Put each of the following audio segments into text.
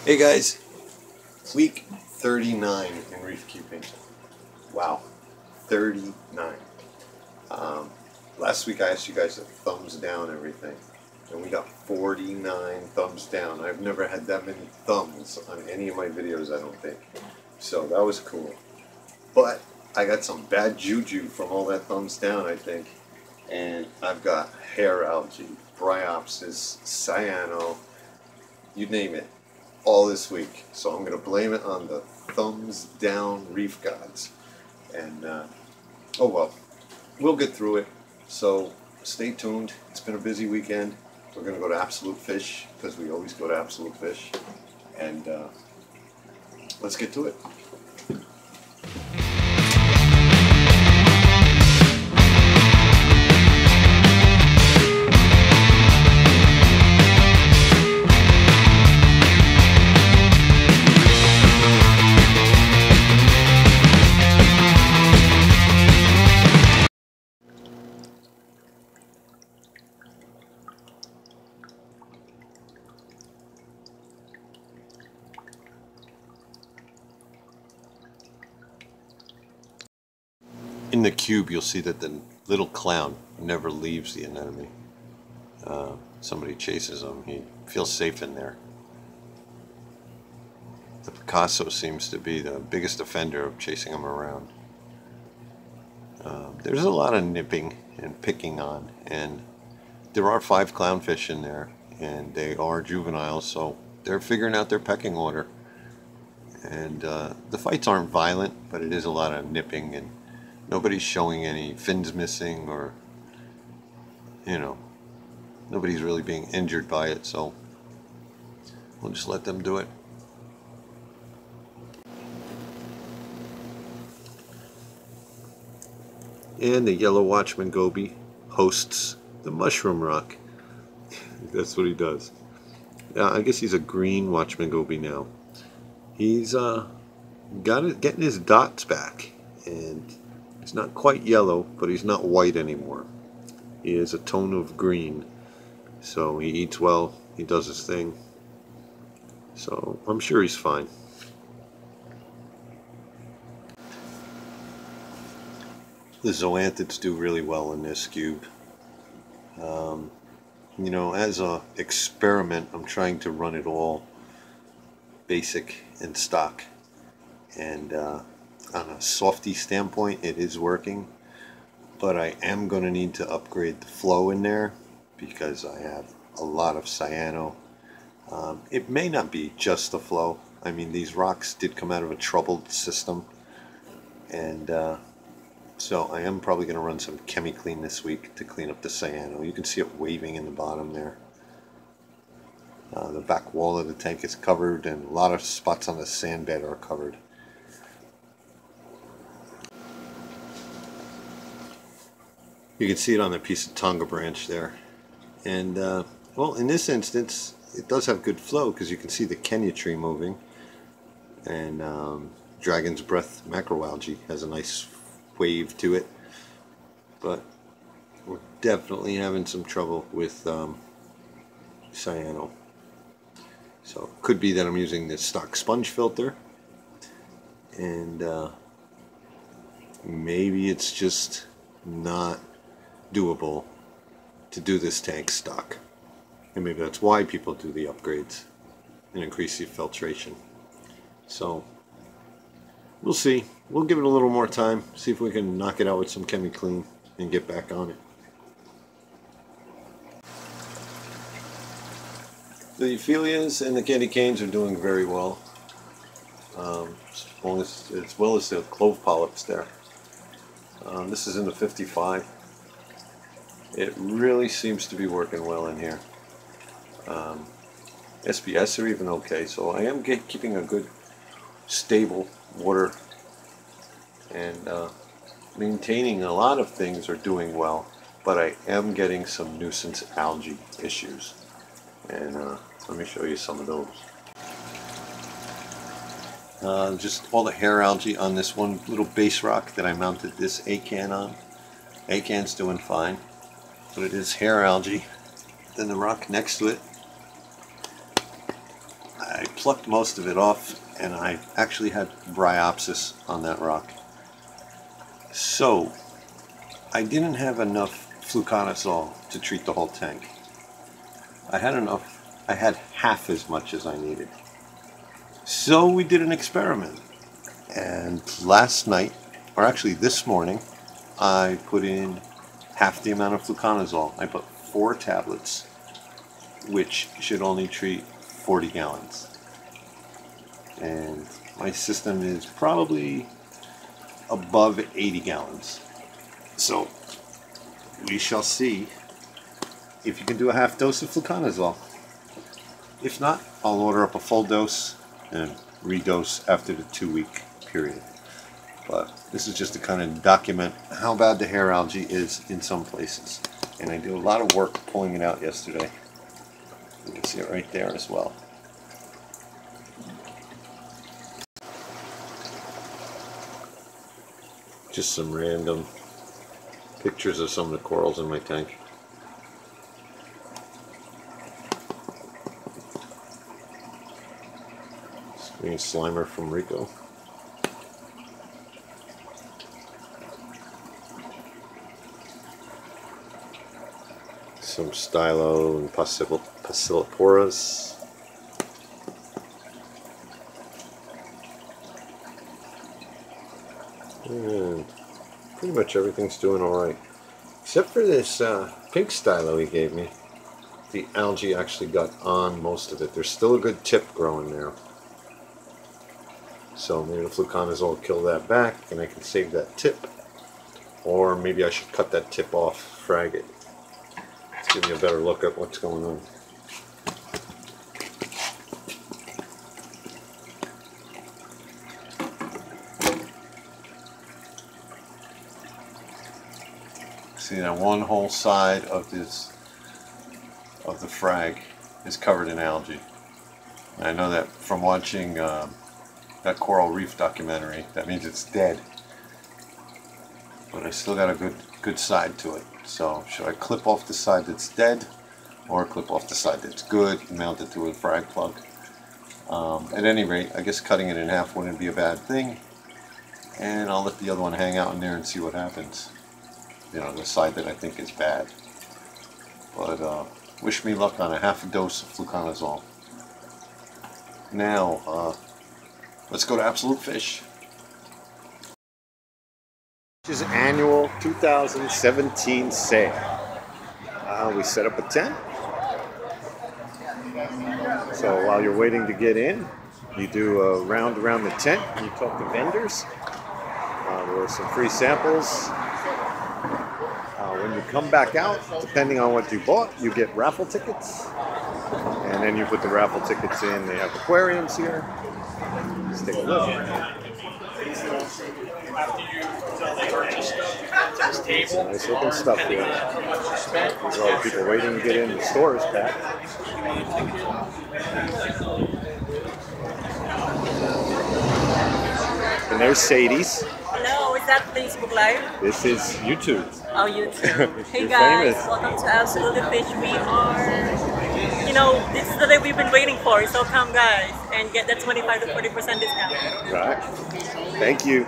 Hey guys, week 39 in reef keeping. Wow, 39. Last week I asked you guys to thumbs down everything, and we got 49 thumbs down. I've never had that many thumbs on any of my videos, I don't think. So that was cool. But I got some bad juju from all that thumbs down, I think. And I've got hair algae, bryopsis, cyano, you name it, all this week. So I'm going to blame it on the thumbs down reef gods. And oh well, we'll get through it. So stay tuned. It's been a busy weekend. We're going to go to Absolute Fish because we always go to Absolute Fish. And let's get to it. In the cube, you'll see that the little clown never leaves the anemone. Somebody chases him. He feels safe in there. The Picasso seems to be the biggest offender of chasing him around. There's a lot of nipping and picking on, and there are 5 clownfish in there, and they are juveniles, so they're figuring out their pecking order. And the fights aren't violent, but it is a lot of nipping, and nobody's showing any fins missing, or, you know, nobody's really being injured by it, so we'll just let them do it. And the yellow watchman goby hosts the mushroom rock. That's what he does. I guess he's a green watchman goby now. He's getting his dots back, and he's not quite yellow, but he's not white anymore. He is a tone of green. So he eats well, he does his thing. So I'm sure he's fine. The zoanthids do really well in this cube. You know, as an experiment, I'm trying to run it all basic and stock. And on a softy standpoint, it is working, but I am going to need to upgrade the flow in there because I have a lot of cyano. It may not be just the flow. I mean, these rocks did come out of a troubled system, and so I am probably going to run some ChemiClean this week to clean up the cyano. You can see it waving in the bottom there. The back wall of the tank is covered, and a lot of spots on the sand bed are covered. You can see it on the piece of Tonga branch there. And, well, in this instance, it does have good flow because you can see the Kenya tree moving. And Dragon's Breath macroalgae has a nice wave to it. But we're definitely having some trouble with cyano. So it could be that I'm using this stock sponge filter. And maybe it's just not doable to do this tank stock, and maybe that's why people do the upgrades and increase the filtration. So we'll see. We'll give it a little more time, see if we can knock it out with some ChemiClean and get back on it. The Euphyllias and the candy canes are doing very well, as well as the clove polyps there. This is in the 55. It really seems to be working well in here. SBS are even okay, so I am keeping a good stable water, and maintaining a lot of things are doing well, but I am getting some nuisance algae issues, and let me show you some of those. Just all the hair algae on this one little base rock that I mounted this acan on. Acan's doing fine, but it is hair algae. Then the rock next to it, I plucked most of it off, and I actually had bryopsis on that rock. So I didn't have enough fluconazole to treat the whole tank. I had half as much as I needed. So we did an experiment. And last night, or actually this morning, I put in half the amount of fluconazole. I put 4 tablets, which should only treat 40 gallons. And my system is probably above 80 gallons. So we shall see if you can do a half dose of fluconazole. If not, I'll order up a full dose and redose after the 2-week period. But this is just to kind of document how bad the hair algae is in some places. And I did a lot of work pulling it out yesterday. You can see it right there as well. Just some random pictures of some of the corals in my tank. Green Slimer from Rico. Some Stylo and Passilloporas. And pretty much everything's doing alright. Except for this pink Stylo he gave me. The algae actually got on most of it. There's still a good tip growing there. So maybe the fluconazole will kill that back and I can save that tip. Or maybe I should cut that tip off, frag it. Let's give you a better look at what's going on. See, now one whole side of the frag is covered in algae. And I know that from watching that coral reef documentary, that means it's dead. But I still got a good side to it. So should I clip off the side that's dead, or clip off the side that's good and mount it to a frag plug? At any rate, I guess cutting it in half wouldn't be a bad thing. And I'll let the other one hang out in there and see what happens. You know, the side that I think is bad. But wish me luck on a half a dose of fluconazole. Now, let's go to Absolute Fish. This is annual 2017 sale. We set up a tent. So while you're waiting to get in, you do a round around the tent. You talk to vendors. There are some free samples. When you come back out, depending on what you bought, you get raffle tickets. And then you put the raffle tickets in. They have aquariums here. Let's take a look. Some nice looking stuff here. These are all the people waiting to get in. The store is packed. And there's Sadie's. Hello, is that Facebook Live? This is YouTube. Oh, YouTube. Hey You're guys, famous. welcome to Absolute Fish. We are, this is the day we've been waiting for. So come guys and get that 25 to 40% discount. Right. Thank you.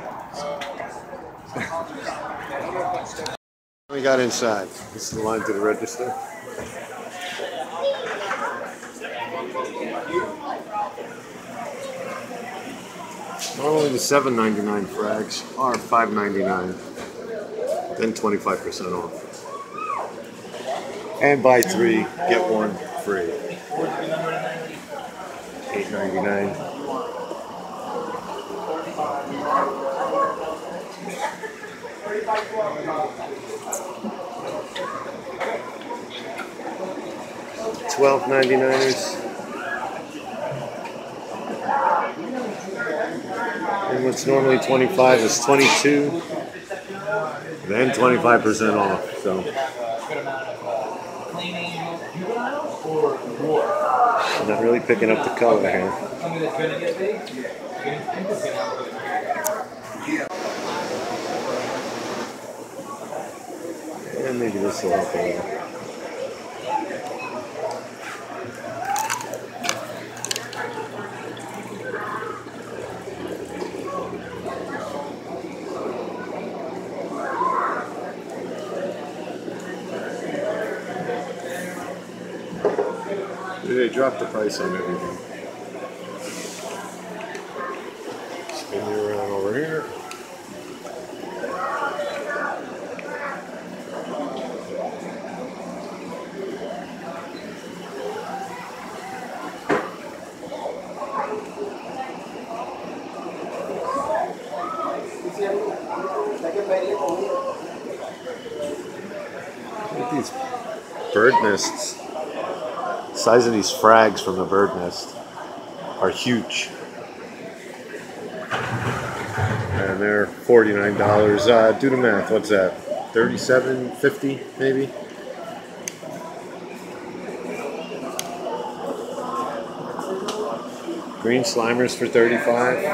We got inside. This is the line to the register. Normally the $7.99 frags are $5.99, then 25% off. And buy 3, get 1 free. $8.99. $12.99ers. And what's normally 25 is 22, then 25% off. So I'm not really picking up the color here. And maybe this will help a little. dropped the price on everything. Spin you around over here. Look at these bird nests. The size of these frags from the bird nest are huge. And they're $49. Do the math. What's that? $37.50 maybe? Green Slimers for $35.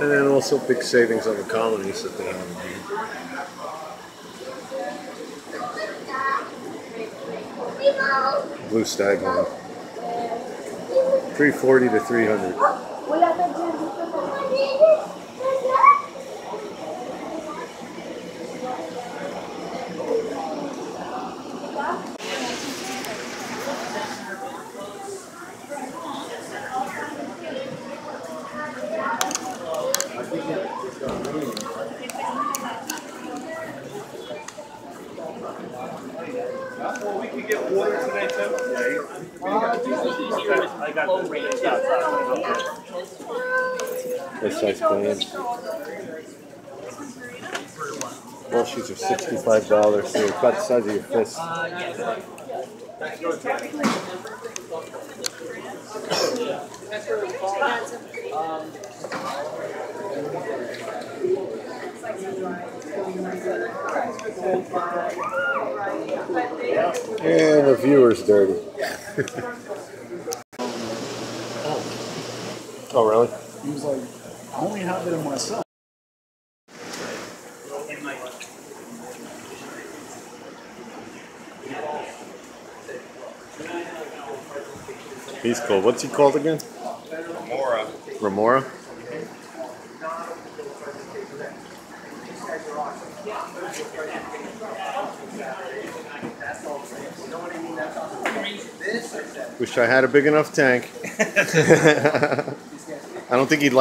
And then also big savings on the colonies that they have in here. Blue staghorn. $340 to $300. Well, we can get water today too. I got this. Nice size clams. Well, she's are $65, so it's about the size of your fist. And the viewer's dirty. Oh, really? He was like, I only have it in myself. He's cool. What's he called again? Remora. Remora? Wish I had a big enough tank. I don't think he'd like